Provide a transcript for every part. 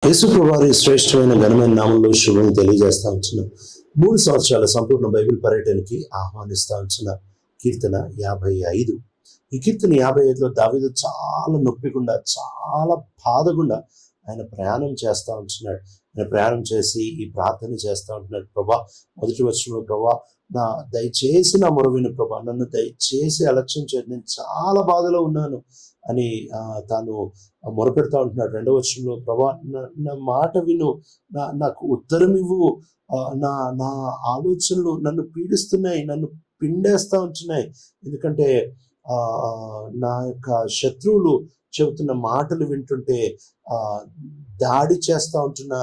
యేసుప్రభు వారి శ్రేష్టమైన ఘనమైన నామంలో శుభం తెలియజేస్తా ఉంటున్నాం. 3 సంవత్సరాల సంపూర్ణ బైబిల్ పర్యటనకి ఆహ్వానిస్తా ఉంటున్న కీర్తన 55. ఈ కీర్తన 55లో దావీదు చాలా నొప్పిగుండా, చాలా బాధగుండా ఆయన ప్రయాణం చేస్తూ ఉంటున్నాడు. ఆయన ప్రయాణం చేసి ఈ ప్రార్థన చేస్తూ ఉంటున్నాడు. ప్రభా, మొదటి వచనంలో ప్రభా, నా దయచేసి నా మొర విను ప్రభా, నన్ను దయచేసి అలక్ష్యం చేయదు, నేను చాలా బాధలో ఉన్నాను అని తాను మొరపెడతా ఉంటున్నాడు. రెండవ వచనంలో ప్రభా, నా మాట విను, నాకు ఉత్తరం ఇవ్వు, నా నా ఆలోచనలు నన్ను పీడిస్తున్నాయి, నన్ను పిండేస్తా ఉంటున్నాయి. ఎందుకంటే నా యొక్క శత్రువులు చెబుతున్న మాటలు వింటుంటే, దాడి చేస్తూ ఉంటున్న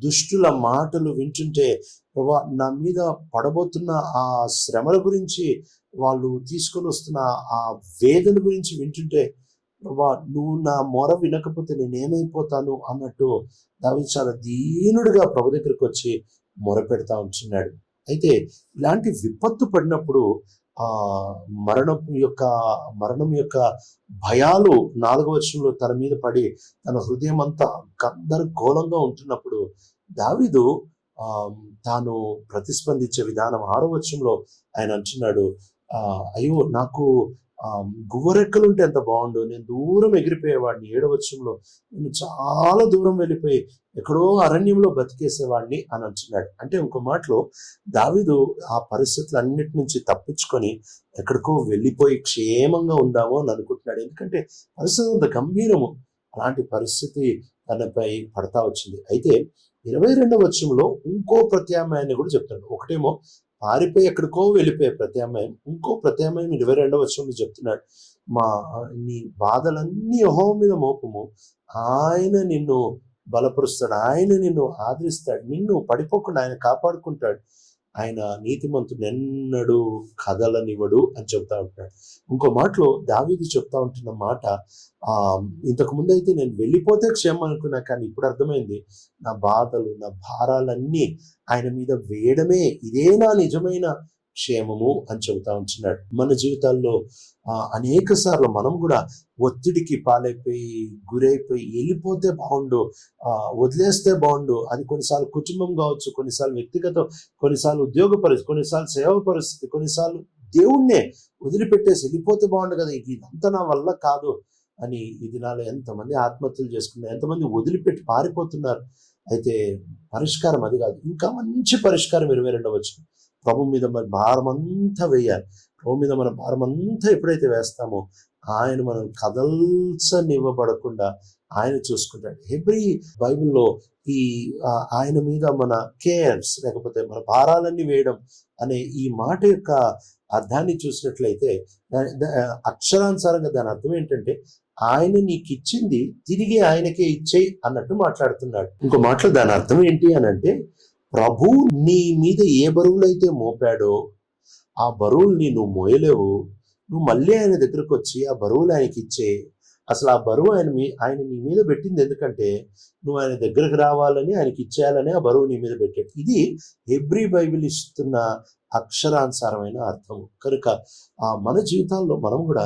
దుష్టుల మాటలు వింటుంటే, ప్రభా, నా మీద పడబోతున్న ఆ శ్రమల గురించి, వాళ్ళు తీసుకొని వస్తున్న ఆ వేదన గురించి వింటుంటే, ప్రభా, నువ్వు నా మొర వినకపోతే నేనేమైపోతాను అన్నట్టు దావీదు చాలా దీనుడిగా ప్రభు దగ్గరికి వచ్చి మొర పెడతా ఉంటున్నాడు. అయితే ఇలాంటి విపత్తు పడినప్పుడు మరణం యొక్క భయాలు 4వ వచనంలో తన మీద పడి తన హృదయం అంతా గందరగోళంగా ఉంటున్నప్పుడు దావీదు తాను ప్రతిస్పందించే విధానం 6వ వచనంలో ఆయన అంటున్నాడు, అయ్యో నాకు గువ్వరెక్కలుంటే ఎంత బాగుండు, నేను దూరం ఎగిరిపోయేవాడిని. 7వ వచనంలో నేను చాలా దూరం వెళ్ళిపోయి ఎక్కడో అరణ్యంలో బతికేసేవాడిని అని అంటున్నాడు. అంటే ఇంకో మాటలో దావీదు ఆ పరిస్థితులన్నిటి నుంచి తప్పించుకొని ఎక్కడికో వెళ్ళిపోయి క్షేమంగా ఉందామో అని అనుకుంటున్నాడు. ఎందుకంటే పరిస్థితి అంత గంభీరము. అలాంటి పరిస్థితి తనపై పడతా వచ్చింది. అయితే 22వ వచనంలో ఇంకో ప్రత్యామ్నాయాన్ని కూడా చెప్తాడు. ఒకటేమో పారిపోయి ఎక్కడికో వెళ్ళిపోయే ప్రత్యామ్నాయం, ఇంకో ప్రత్యామ్నాయం 22వ వచనంలో చెప్తున్నాడు, నీ బాధలన్నీ యెహోవా మీద మోపము, ఆయన నిన్ను బలపరుస్తాడు, ఆయన నిన్ను ఆదరిస్తాడు, నిన్ను పడిపోకుండా ఆయన కాపాడుకుంటాడు, ఆయన నీతిమంతుడు ఎన్నడూ కదలనివ్వడు అని చెప్తా ఉంటున్నాడు. ఇంకో మాటలో దావీదు చెప్తా ఉంటున్న మాట, ఇంతకు ముందు అయితే నేను వెళ్ళిపోతే క్షేమం అనుకున్నా, కానీ ఇప్పుడు అర్థమైంది, నా బాధలు, నా భారాలన్నీ ఆయన మీద వేయడమే ఇదే నా నిజమైన క్షేమము అని చెబుతా ఉంటున్నాడు. మన జీవితాల్లో అనేక సార్లు మనం కూడా ఒత్తిడికి పాలైపోయి, గురైపోయి వెళ్ళిపోతే బాగుండు, వదిలేస్తే బాగుండు. అది కొన్నిసార్లు కుటుంబం కావచ్చు, కొన్నిసార్లు వ్యక్తిగత, కొన్నిసార్లు ఉద్యోగ పరిస్థితి, కొన్నిసార్లు సేవ పరిస్థితి, కొన్నిసార్లు దేవుణ్ణే వదిలిపెట్టేసి వెళ్ళిపోతే బాగుండు కదా, ఇదంతా నా వల్ల కాదు అని ఈ దినాలు ఎంతమంది ఆత్మహత్యలు చేసుకున్నారు, ఎంతమంది వదిలిపెట్టి పారిపోతున్నారు. అయితే పరిష్కారం అది కాదు, ఇంకా మంచి పరిష్కారం 22వ వచనం, ప్రభు మీద మన భారం అంతా వేయాలి. ప్రభు మీద మన భారం అంతా ఎప్పుడైతే వేస్తామో ఆయన మనం కదల్చనివ్వబడకుండా ఆయన చూసుకుంటాడు. హెబ్రీ బైబిల్లో ఈ ఆయన మీద మన కేర్స్, లేకపోతే మన భారాలన్నీ వేయడం అనే ఈ మాట యొక్క అర్థాన్ని చూసినట్లయితే, అక్షరానుసారంగా దాని అర్థం ఏంటంటే, ఆయన నీకు ఇచ్చింది తిరిగి ఆయనకే ఇచ్చేయి అన్నట్టు మాట్లాడుతున్నాడు. ఇంకో మాటలో దాని అర్థం ఏంటి అని అంటే, ప్రభు నీ మీద ఏ బరువులైతే మోపాడో ఆ బరువుల్ని నువ్వు మోయలేవు, నువ్వు మళ్ళీ ఆయన దగ్గరకు వచ్చి ఆ బరువులు ఆయనకి ఇచ్చే. అసలు ఆ బరువు ఆయన నీ మీద పెట్టింది ఎందుకంటే, నువ్వు ఆయన దగ్గరకు రావాలని, ఆయనకి ఇచ్చేయాలని ఆ బరువు నీ మీద పెట్టాడు. ఇది హెబ్రీ బైబిల్ ఇస్తున్న అక్షరానుసారమైన అర్థము. కనుక మన జీవితాల్లో మనం కూడా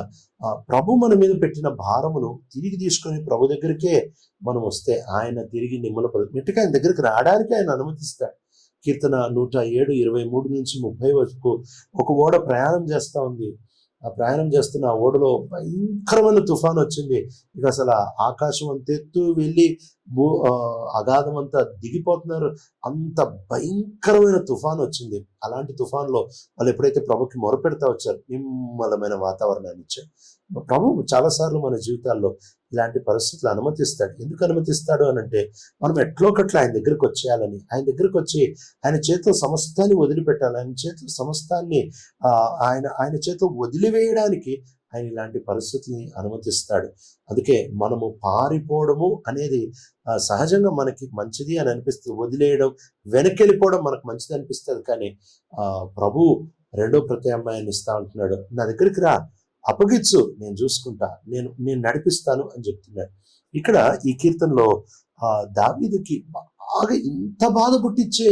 ప్రభు మన మీద పెట్టిన భారమును తిరిగి తీసుకొని ప్రభు దగ్గరికే మనం వస్తే ఆయన తిరిగి నిమ్మలపరుచినట్టుగా ఆయన దగ్గరికి రావడానికి ఆయన అనుమతిస్తాడు. కీర్తన 107, 23 నుంచి 30 వరకు ఒక ఓడ ప్రయాణం చేస్తూ ఉంది. ఆ ప్రయాణం చేస్తున్న ఆ ఓడలో భయంకరమైన తుఫాను వచ్చింది. ఇక అసలు ఆకాశం అంత ఎత్తు వెళ్ళి అగాధం అంతా దిగిపోతున్నారు, అంత భయంకరమైన తుఫాను వచ్చింది. అలాంటి తుఫాన్లో వాళ్ళు ఎప్పుడైతే ప్రభుకి మొరపెడతా వచ్చారు, నిమ్మలమైన వాతావరణాన్ని ఇచ్చారు. ప్రభు చాలాసార్లు మన జీవితాల్లో ఇలాంటి పరిస్థితులు అనుమతిస్తాడు. ఎందుకు అనుమతిస్తాడు అని అంటే, మనం ఎట్లోకట్లా ఆయన దగ్గరికి వచ్చేయాలని, ఆయన దగ్గరికి వచ్చి ఆయన చేతిలో సమస్తాన్ని వదిలిపెట్టాలి, ఆయన చేతిలో సమస్తాన్ని ఆయన చేతిలో వదిలివేయడానికి ఆయన ఇలాంటి పరిస్థితిని అనుమతిస్తాడు. అందుకే మనము పారిపోవడము అనేది సహజంగా మనకి మంచిది అని అనిపిస్తుంది, వదిలేయడం, వెనక్కి వెళ్ళిపోవడం మనకు మంచిది అనిపిస్తుంది. కానీ ప్రభు రెండో ప్రత్యామ్నాయాన్ని ఇస్తా ఉంటున్నాడు, నా దగ్గరికి రా, అప్పగించు, నేను చూసుకుంటా, నేను నడిపిస్తాను అని చెప్తున్నాడు. ఇక్కడ ఈ కీర్తనలో దావీదుకి బాగా ఇంత బాధ పుట్టించే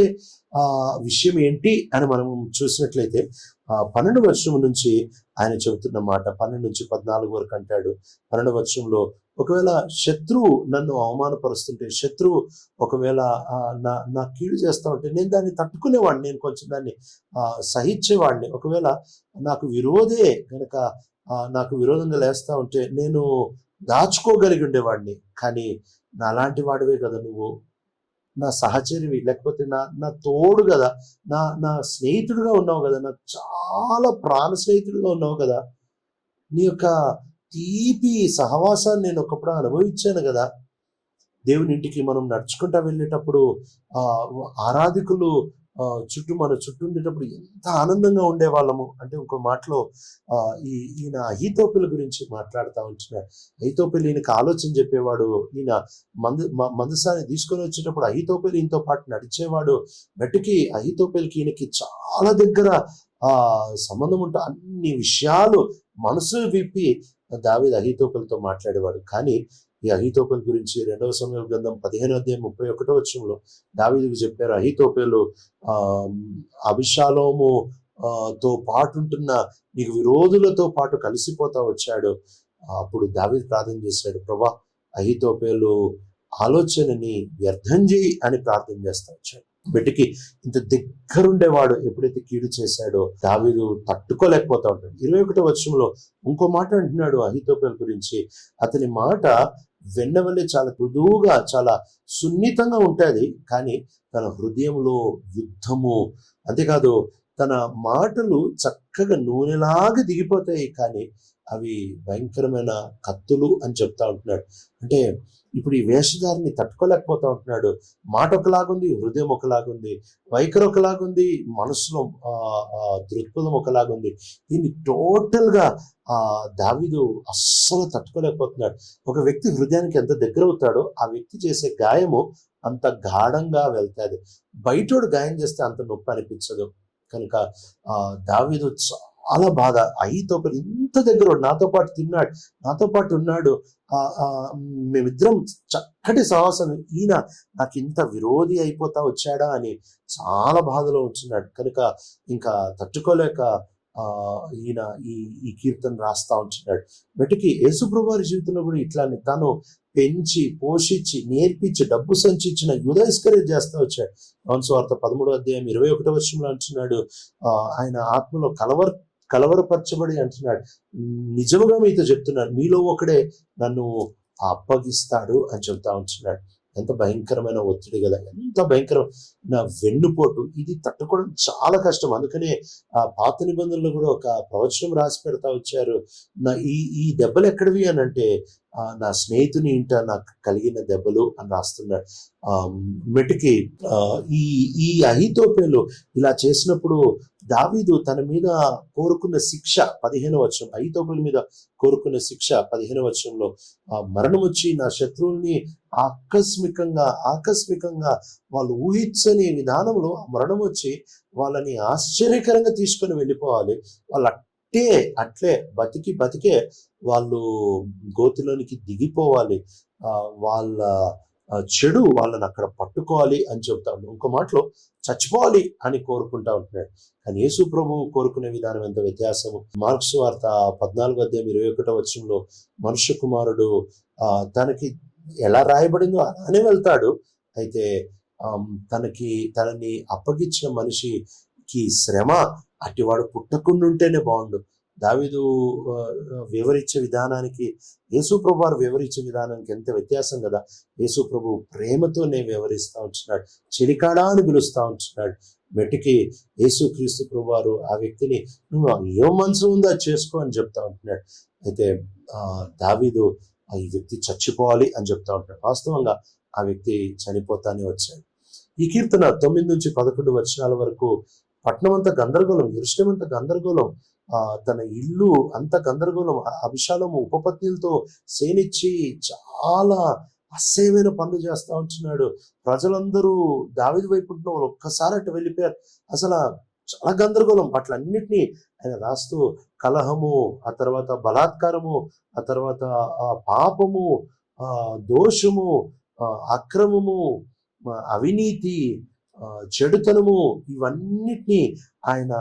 విషయం ఏంటి అని మనం చూసినట్లయితే, 12 వర్షం నుంచి ఆయన చెబుతున్న మాట 12 నుంచి 14 వరకు అంటాడు. 12 వర్షంలో, ఒకవేళ శత్రువు నన్ను అవమానపరుస్తుంటే, శత్రువు ఒకవేళ నా కీడు చేస్తా ఉంటే నేను దాన్ని తట్టుకునేవాడిని, నేను కొంచెం దాన్ని సహించేవాడిని. ఒకవేళ నాకు విరోధే గనక నాకు విరోధంగా లేస్తా ఉంటే నేను దాచుకోగలిగి ఉండేవాడిని. కానీ నాలాంటి వాడివే కదా నువ్వు, నా సహచరివి, లేకపోతే నా తోడు కదా, నా స్నేహితుడిగా ఉన్నావు కదా, నాకు చాలా ప్రాణ స్నేహితుడిగా ఉన్నావు కదా, నీ యొక్క తీపి సహవాసాన్ని నేను ఒకప్పుడు అనుభవించాను కదా. దేవుని ఇంటికి మనం నడుచుకుంటా వెళ్ళేటప్పుడు ఆరాధికులు మన చుట్టూ ఉండేటప్పుడు ఎంత ఆనందంగా ఉండేవాళ్ళము అంటే, ఇంకో మాటలో ఈయన అహీతోపెలు గురించి మాట్లాడుతూ ఉంటున్నాడు. అహీతోపెలు ఈయనకి ఆలోచన చెప్పేవాడు. ఈయన మందసాన్ని తీసుకొని వచ్చేటప్పుడు అహీతోపెలు ఈయనతో పాటు నడిచేవాడు. వెటికి అహీతోపెలకి ఈయనకి చాలా దగ్గర సంబంధం ఉంటే అన్ని విషయాలు మనసు విప్పి దావీదు అహీతోపెలతో మాట్లాడేవాడు. కానీ ఈ అహీతోపెలు గురించి 2 సమూయేలు గ్రంథం 15:31 దావీదుకు చెప్పారు, అహీతోపెలు అబిషాలోము తో పాటుంటున్న నీకు విరోధులతో పాటు కలిసిపోతా వచ్చాడు. అప్పుడు దావీదు ప్రార్థన చేశాడు, ప్రభా అహీతోపెలు ఆలోచనని వ్యర్థం చేయి అని ప్రార్థన చేస్తా వచ్చాడు. బిడ్డకి ఇంత దగ్గరుండేవాడు ఎప్పుడైతే కీడు చేశాడో దావీదు తట్టుకోలేకపోతా ఉంటాడు. 21వ వచనంలో ఇంకో మాట అంటున్నాడు అహీతోపెలు గురించి, అతని మాట వెన్నవల్లే చాలా మృదువుగా చాలా సున్నితంగా ఉంటుంది, కానీ తన హృదయంలో యుద్ధము. అంతేకాదు తన మాటలు చక్కగా నూనెలాగా దిగిపోతాయి, కానీ అవి భయంకరమైన కత్తులు అని చెప్తా ఉంటున్నాడు. అంటే ఇప్పుడు ఈ వేషధారిని తట్టుకోలేకపోతా ఉంటున్నాడు. మాట ఒకలాగుంది, హృదయం ఒకలాగుంది, వైఖరి ఒకలాగుంది, మనసులో దృక్పథం ఒకలాగుంది. దీన్ని టోటల్గా దావీదు అస్సలు తట్టుకోలేకపోతున్నాడు. ఒక వ్యక్తి హృదయానికి ఎంత దగ్గర అవుతాడో ఆ వ్యక్తి చేసే గాయము అంత గాఢంగా వెళ్తాది. బయటోడు గాయం చేస్తే అంత నొప్పి అనిపించదు. కనుక దావీదు చాలా బాధ, అహీతోపెలు ఇంత దగ్గర నాతో పాటు తిన్నాడు, నాతో పాటు ఉన్నాడు, మేమిద్దరం చక్కటి సహవాసం, ఈయన నాకు ఇంత విరోధి అయిపోతా వచ్చాడా అని చాలా బాధలో ఉంటున్నాడు. కనుక ఇంకా తట్టుకోలేక ఈయన ఈ కీర్తన రాస్తా ఉంటున్నాడు. బయటికి యేసుప్రభువు వారి జీవితంలో కూడా ఇట్లానే తను పెంచి పోషించి నేర్పించి డబ్బు సంచిచ్చిన యూదా ఇస్కరియోతు చేస్తా వచ్చాడు. యోహాను సువార్త 13:21 అంటున్నాడు, ఆయన ఆత్మలో కలవరపరచబడి అంటున్నాడు, నిజముగా మీతో చెప్తున్నాడు, మీలో ఒకడే నన్ను అప్పగిస్తాడు అని చెప్తా ఉంటున్నాడు. ఎంత భయంకరమైన ఒత్తిడి కదా, ఎంత భయంకరమైన వెన్నుపోటు, ఇది తట్టుకోవడం చాలా కష్టం. అందుకనే పాత నిబంధనలు కూడా ఒక ప్రవచనం రాసి పెడతా వచ్చారు, ఈ దెబ్బలు ఎక్కడివి అని అంటే నా స్నేహితుని ఇంట నాకు కలిగిన దెబ్బలు అని రాస్తున్నాడు. మెటికి ఈ అహీతోపెలు ఇలా చేసినప్పుడు దావీదు తన మీద కోరుకున్న శిక్ష 15వ వచనం, అహీతోపెలు మీద కోరుకున్న శిక్ష 15వ వచనంలో, మరణం వచ్చి నా శత్రువుల్ని ఆకస్మికంగా వాళ్ళు ఊహించని విధానంలో మరణం వచ్చి వాళ్ళని ఆశ్చర్యకరంగా తీసుకొని వెళ్ళిపోవాలి. వాళ్ళు అట్లే బతికే వాళ్ళు గోతిలోనికి దిగిపోవాలి, వాళ్ళ చెడు వాళ్ళని అక్కడ పట్టుకోవాలి అని చెప్తా ఉన్నాడు. ఇంకో మాటలో చచ్చిపోవాలి అని కోరుకుంటా ఉంటున్నాడు. కానీ యేసు ప్రభువు కోరుకునే విధానం ఎంత వ్యత్యాసము. మార్కు సువార్త 14:21 మనుష్య కుమారుడు తనకి ఎలా రాయబడిందో అలానే వెళ్తాడు. అయితే తనని అప్పగించిన మనిషికి శ్రమ, అట్టివాడు పుట్టకుండా ఉంటేనే బాగుండు. దావీదు వివరించే విధానానికి యేసు ప్రభు వారు వివరించే విధానానికి ఎంత వ్యత్యాసం కదా. యేసు ప్రభు ప్రేమతోనే వివరిస్తూ ఉంటున్నాడు, చెలికాడా అని పిలుస్తూ ఉంటున్నాడు. మెటికి యేసు క్రీస్తు ప్రభు వారు ఆ వ్యక్తిని నువ్వు ఏ మనసు ఉందో అది చేసుకో అని చెప్తా ఉంటున్నాడు. అయితే దావీదు ఈ వ్యక్తి చచ్చిపోవాలి అని చెప్తా ఉంటున్నాడు. వాస్తవంగా ఆ వ్యక్తి చనిపోతానే వచ్చాడు. ఈ కీర్తన 9-11 వచనాల వరకు పట్టణం అంతా గందరగోళం, యెరూషలేము అంతా గందరగోళం, తన ఇల్లు అంత గందరగోళం, అబిషాలోము ఉపపత్నులతో సేనిచ్చి చాలా అసహ్యమైన పనులు చేస్తా ఉంటున్నాడు. ప్రజలందరూ దావీదు వైపు ఉంటున్న వాళ్ళు ఒక్కసారి అటు వెళ్ళిపోయారు. అసలు చాలా గందరగోళం. వాటిలన్నిటినీ ఆయన రాస్తూ కలహము, ఆ తర్వాత బలాత్కారము, ఆ తర్వాత పాపము, దోషము, అక్రమము, అవినీతి, చెడుతనము, ఇవన్నిటినీ ఆయన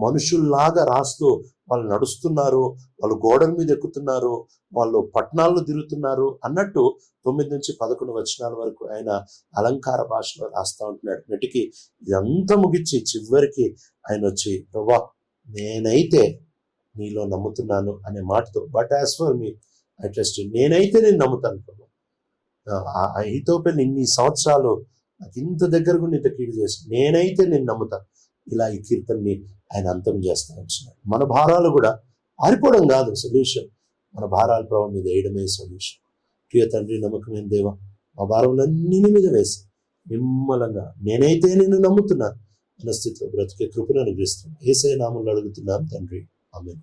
మనుషుల్లాగా రాస్తూ వాళ్ళు నడుస్తున్నారు, వాళ్ళు గోడల మీద ఎక్కుతున్నారు, వాళ్ళు పట్టణాల్లో తిరుగుతున్నారు అన్నట్టు 9-11 వచనాల వరకు ఆయన అలంకార భాషలో రాస్తా ఉంటున్నాడు. నెటికి ఇదంతా ముగించి చివరికి ఆయన వచ్చి, ప్రభా నేనైతే నీలో నమ్ముతున్నాను అనే మాటతో, but as for me I trust you, నేనైతే నేను నమ్ముతాను ప్రభా. అహీతోపెలు ఇన్ని సంవత్సరాలు నాకు ఇంత దగ్గరగా ఇంత కీడు చేసి నేనైతే నేను నమ్ముతాను. ఇలా ఈ కీర్తనని ఆయన అంతం చేస్తూ వచ్చినాడు. మన భారాలు కూడా ఆరిపోవడం కాదు సొల్యూషన్, మన భారాల ప్రభావం మీద వేయడమే సొల్యూషన్. ప్రియ తండ్రి, నమ్మకమైన దేవా, మా భారములన్నీ మీద వేసి నిమ్మలంగా నేనైతే నిన్ను నమ్ముతున్నాను అన్న స్థితిలో బ్రతికే కృపను అనుగ్రహిస్తున్నాను. యేసయ్య నామములో అడుగుతున్నాం తండ్రి, ఆమేన్.